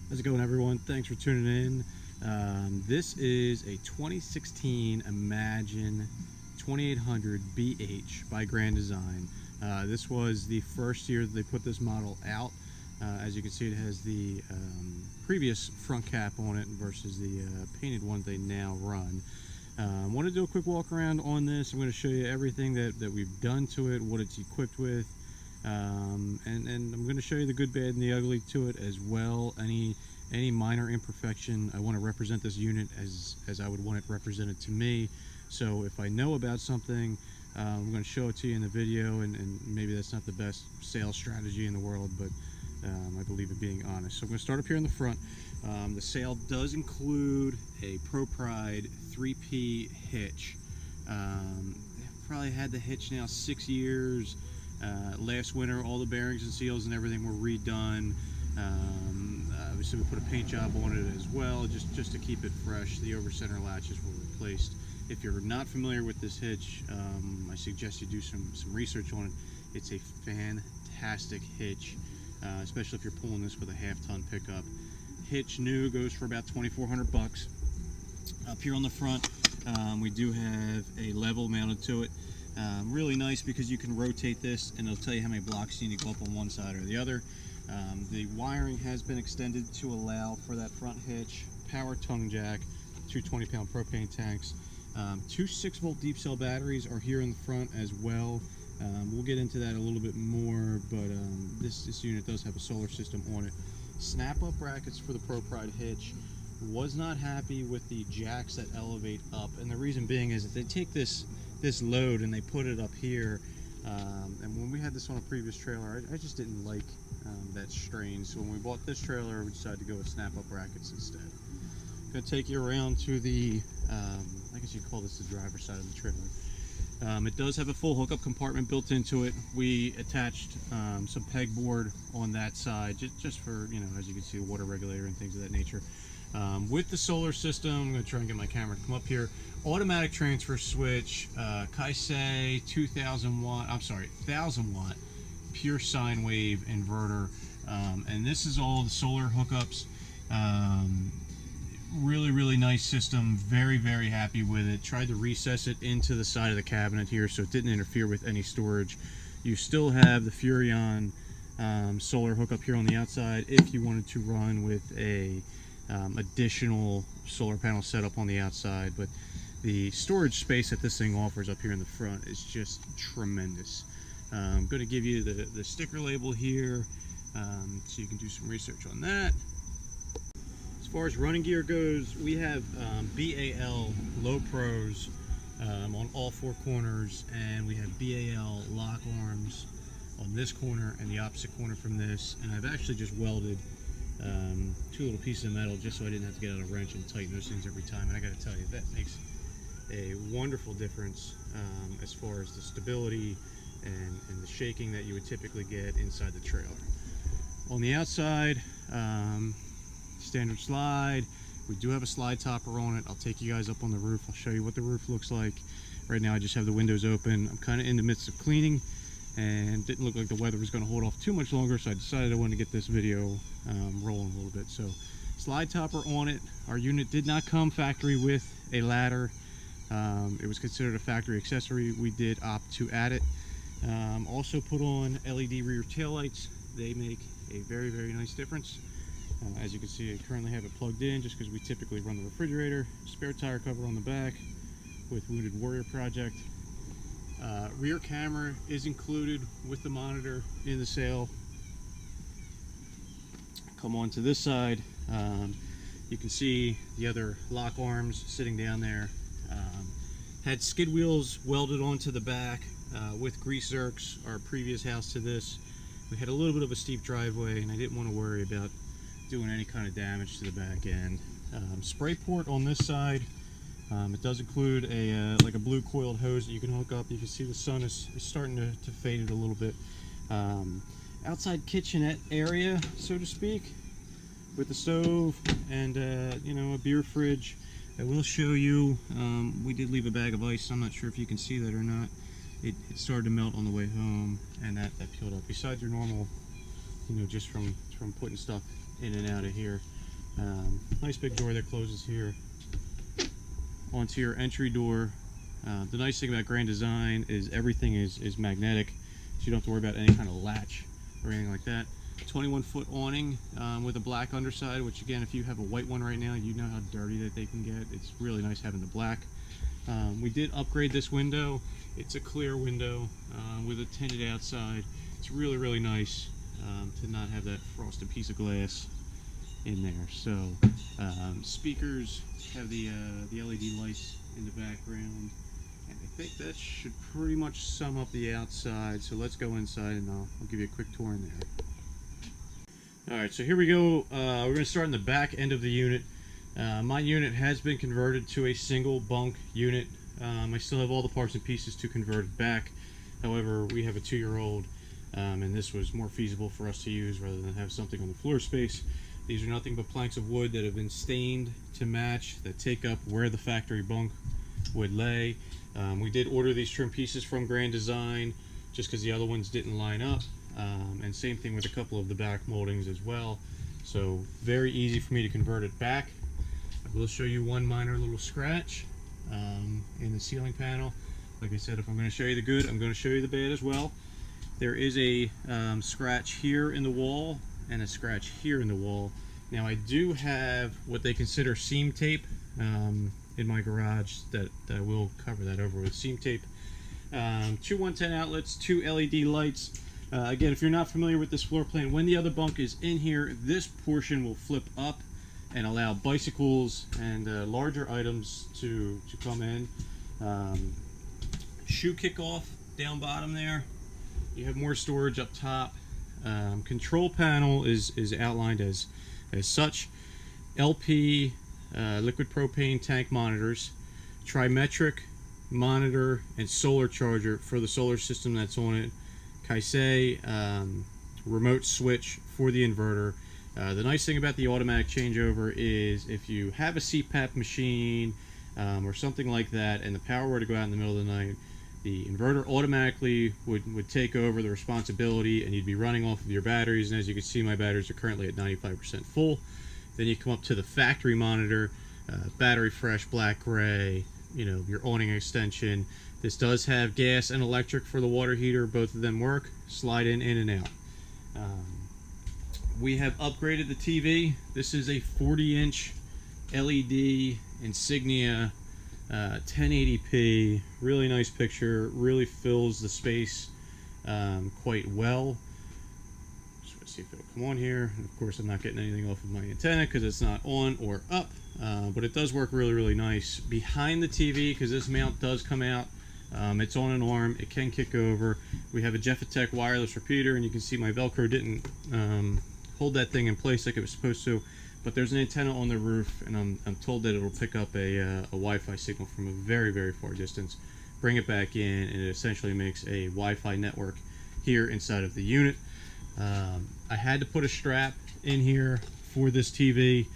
How's it going, everyone? Thanks for tuning in. This is a 2016 Imagine 2800 BH by Grand Design. This was the first year that they put this model out. As you can see, it has the previous front cap on it versus the painted one they now run. I want to do a quick walk around on this. I'm going to show you everything that we've done to it, what it's equipped with, and I'm going to show you the good, bad, and the ugly to it as well. Any minor imperfection, I want to represent this unit as I would want it represented to me. So if I know about something, I'm going to show it to you in the video, and maybe that's not the best sales strategy in the world, but I believe in being honest. So I'm going to start up here in the front. The sale does include a ProPride 3P hitch. Probably had the hitch now 6 years. Last winter, all the bearings and seals and everything were redone. Obviously, we put a paint job on it as well, just to keep it fresh. The over center latches were replaced. If you're not familiar with this hitch, I suggest you do some research on it. It's a fantastic hitch, especially if you're pulling this with a half-ton pickup. Hitch new goes for about 2,400 bucks. Up here on the front, we do have a level mounted to it. Really nice because you can rotate this and it'll tell you how many blocks you need to go up on one side or the other. The wiring has been extended to allow for that front hitch. Power tongue jack, two 20-pound propane tanks. Two 6-volt deep cell batteries are here in the front as well. We'll get into that a little bit more, but this unit does have a solar system on it. Snap-up brackets for the ProPride hitch. Was not happy with the jacks that elevate up, and the reason being is that they take this load and they put it up here, and when we had this on a previous trailer, I just didn't like that strain. So when we bought this trailer, we decided to go with snap-up brackets instead. Going to take you around to the, I guess you'd call this the driver's side of the trailer. It does have a full hookup compartment built into it. We attached some pegboard on that side, just for, you know, as you can see, a water regulator and things of that nature. With the solar system, I'm going to try and get my camera to come up here. Automatic transfer switch, Kaisei 2,000 watt, I'm sorry, 1,000 watt pure sine wave inverter, and this is all the solar hookups. Really nice system. Very happy with it. Tried to recess it into the side of the cabinet here so it didn't interfere with any storage. You still have the Furrion solar hookup here on the outside if you wanted to run with a additional solar panel setup on the outside, but the storage space that this thing offers up here in the front is just tremendous. I'm going to give you the sticker label here, so you can do some research on that. As far as running gear goes, we have BAL low pros on all four corners, and we have BAL lock arms on this corner and the opposite corner from this, and I've actually just welded two little pieces of metal just so I didn't have to get out a wrench and tighten those things every time. And I got to tell you, that makes a wonderful difference as far as the stability and the shaking that you would typically get inside the trailer. On the outside, standard slide. We do have a slide topper on it. I'll take you guys up on the roof. I'll show you what the roof looks like. Right now I just have the windows open. I'm kind of in the midst of cleaning, and didn't look like the weather was going to hold off too much longer, so I decided I wanted to get this video rolling a little bit. So slide topper on it. Our unit did not come factory with a ladder. It was considered a factory accessory. We did opt to add it. Also put on LED rear tail lights. They make a very nice difference. As you can see, I currently have it plugged in just because we typically run the refrigerator. Spare tire cover on the back with Wounded Warrior Project. Rear camera is included with the monitor in the sale. Come on to this side. You can see the other lock arms sitting down there. Had skid wheels welded onto the back with grease zerks. Our previous house to this, we had a little bit of a steep driveway, and I didn't want to worry about doing any kind of damage to the back end. Spray port on this side. It does include a like a blue coiled hose that you can hook up. You can see the sun is starting to fade it a little bit. Outside kitchenette area, so to speak, with the stove and you know, a beer fridge. I will show you, we did leave a bag of ice. I'm not sure if you can see that or not. It started to melt on the way home, and that peeled up. Besides your normal, you know, just from putting stuff in and out of here. Nice big door that closes here onto your entry door. The nice thing about Grand Design is everything is magnetic, so you don't have to worry about any kind of latch or anything like that. 21-foot awning with a black underside, which again, if you have a white one right now, you know how dirty that they can get. It's really nice having the black. We did upgrade this window. It's a clear window with a tinted outside. It's really nice to not have that frosted piece of glass in there. So speakers have the LED lights in the background, and I think that should pretty much sum up the outside. So let's go inside and I'll give you a quick tour in there. Alright, so here we go. We're going to start in the back end of the unit. My unit has been converted to a single bunk unit. I still have all the parts and pieces to convert it back. However, we have a 2-year-old, and this was more feasible for us to use rather than have something on the floor space. These are nothing but planks of wood that have been stained to match, that take up where the factory bunk would lay. We did order these trim pieces from Grand Design just because the other ones didn't line up. And same thing with a couple of the back moldings as well. So very easy for me to convert it back. I will show you one minor little scratch in the ceiling panel. Like I said, if I'm going to show you the good, I'm going to show you the bad as well. There is a scratch here in the wall and a scratch here in the wall. Now I do have what they consider seam tape in my garage that I will cover that over with seam tape. 2 110 outlets, 2 LED lights. Again, if you're not familiar with this floor plan, when the other bunk is in here, this portion will flip up and allow bicycles and larger items to come in. Shoe kickoff down bottom there. You have more storage up top. Control panel is outlined as such. LP liquid propane tank monitors, trimetric monitor, and solar charger for the solar system that's on it. Kaisei remote switch for the inverter. The nice thing about the automatic changeover is if you have a CPAP machine or something like that and the power were to go out in the middle of the night, the inverter automatically would take over the responsibility and you'd be running off of your batteries. And as you can see, my batteries are currently at 95% full. Then you come up to the factory monitor, battery fresh, black gray, you know, your awning extension. This does have gas and electric for the water heater. Both of them work. Slide in and out. We have upgraded the TV. This is a 40-inch LED Insignia 1080p. Really nice picture. Really fills the space quite well. Just want to see if it'll come on here. And of course, I'm not getting anything off of my antenna because it's not on or up. But it does work really nice. Behind the TV, because this mount does come out, it's on an arm, it can kick over. We have a Jeffitech wireless repeater, and you can see my Velcro didn't hold that thing in place like it was supposed to, but there's an antenna on the roof, and I'm told that it'll pick up a Wi-Fi signal from a very far distance, bring it back in, and it essentially makes a Wi-Fi network here inside of the unit. I had to put a strap in here for this TV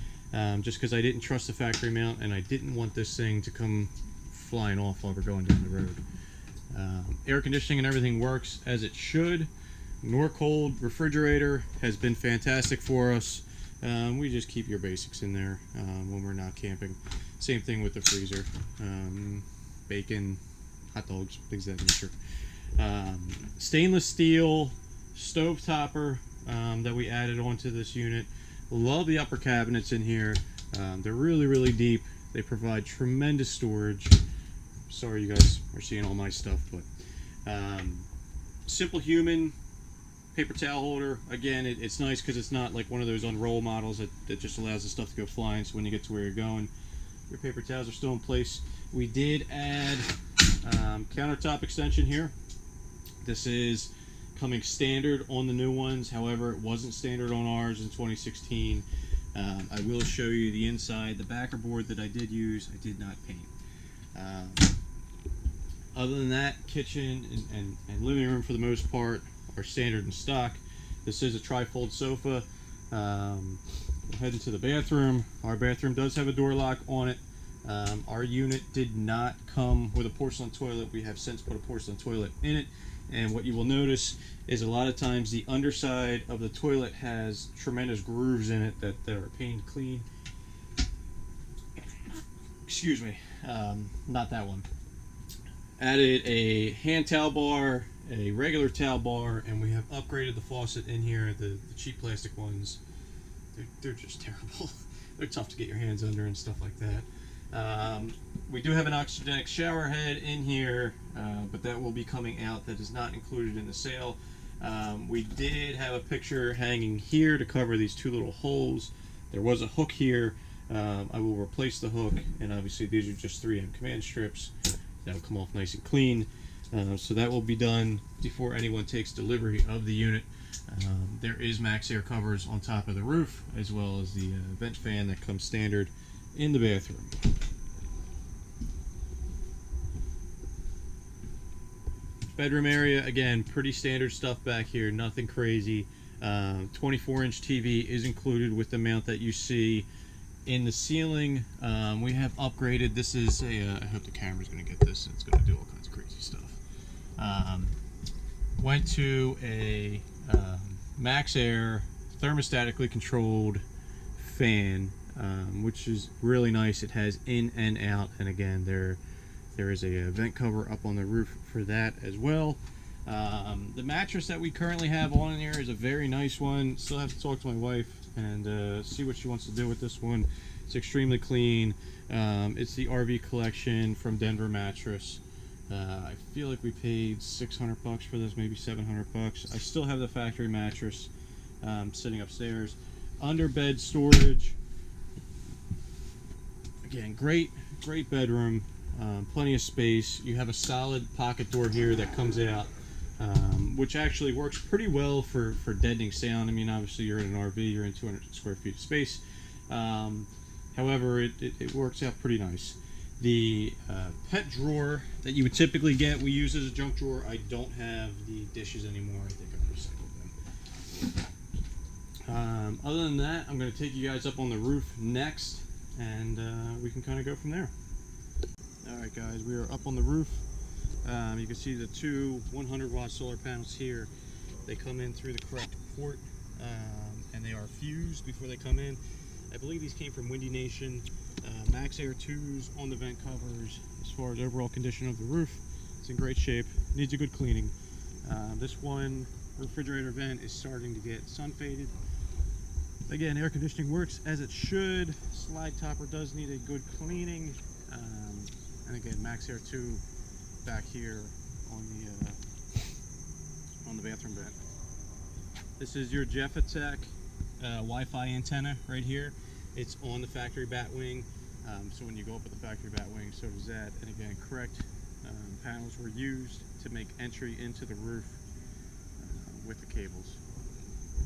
just because I didn't trust the factory mount, and I didn't want this thing to come flying off while we're going down the road. Air conditioning and everything works as it should. Norcold refrigerator has been fantastic for us. We just keep your basics in there when we're not camping. Same thing with the freezer. Bacon, hot dogs, things of that nature. Stainless steel stove topper that we added onto this unit. Love the upper cabinets in here. They're really deep. They provide tremendous storage. Sorry you guys are seeing all my stuff, but Simple Human paper towel holder. Again, it's nice because it's not like one of those unroll models that just allows the stuff to go flying, so when you get to where you're going, your paper towels are still in place. We did add countertop extension here. This is coming standard on the new ones. However, it wasn't standard on ours in 2016. I will show you the inside. The backer board that I did use, I did not paint. Other than that, kitchen and living room for the most part are standard and stock. This is a tri-fold sofa. We'll head into the bathroom. Our bathroom does have a door lock on it. Our unit did not come with a porcelain toilet. We have since put a porcelain toilet in it. And what you will notice is a lot of times the underside of the toilet has tremendous grooves in it that are a pain to clean. Excuse me, not that one. Added a hand towel bar, a regular towel bar, and we have upgraded the faucet in here. The cheap plastic ones, they're just terrible. They're tough to get your hands under and stuff like that. We do have an oxygenic shower head in here, but that will be coming out. That is not included in the sale. We did have a picture hanging here to cover these two little holes. There was a hook here. I will replace the hook, and obviously these are just 3M command strips. That'll come off nice and clean. So that will be done before anyone takes delivery of the unit. There is MaxxAir covers on top of the roof, as well as the vent fan that comes standard in the bathroom. Bedroom area, again, pretty standard stuff back here, nothing crazy. 24-inch TV is included with the mount that you see. In the ceiling, we have upgraded. This is a, I hope the camera's going to get this, and it's going to do all kinds of crazy stuff. Went to a MaxxAir thermostatically controlled fan, which is really nice. It has in and out, and again, there is a vent cover up on the roof for that as well. The mattress that we currently have on in here is a very nice one. Still have to talk to my wife and see what she wants to do with this one. It's extremely clean. It's the RV Collection from Denver Mattress. I feel like we paid $600 for this, maybe $700. I still have the factory mattress sitting upstairs. Under bed storage. Again, great bedroom. Plenty of space. You have a solid pocket door here that comes out, which actually works pretty well for deadening sound. I mean, obviously you're in an RV, you're in 200 square feet of space. However, it works out pretty nice. The pet drawer that you would typically get, we use as a junk drawer. I don't have the dishes anymore. I think I've recycled them. Other than that, I'm going to take you guys up on the roof next, and we can kind of go from there. Alright guys, we are up on the roof. You can see the two 100-watt solar panels here. They come in through the correct port, and they are fused before they come in. I believe these came from Windy Nation. MaxxAir 2s on the vent covers. As far as overall condition of the roof, it's in great shape. Needs a good cleaning. This one refrigerator vent is starting to get sun faded. Again, air conditioning works as it should. Slide topper does need a good cleaning. And again, MaxxAir 2 back here on the bathroom vent. This is your Jeffatech Wi-Fi antenna right here. It's on the factory bat wing, so when you go up with the factory bat wing, so does that. And again, correct panels were used to make entry into the roof with the cables.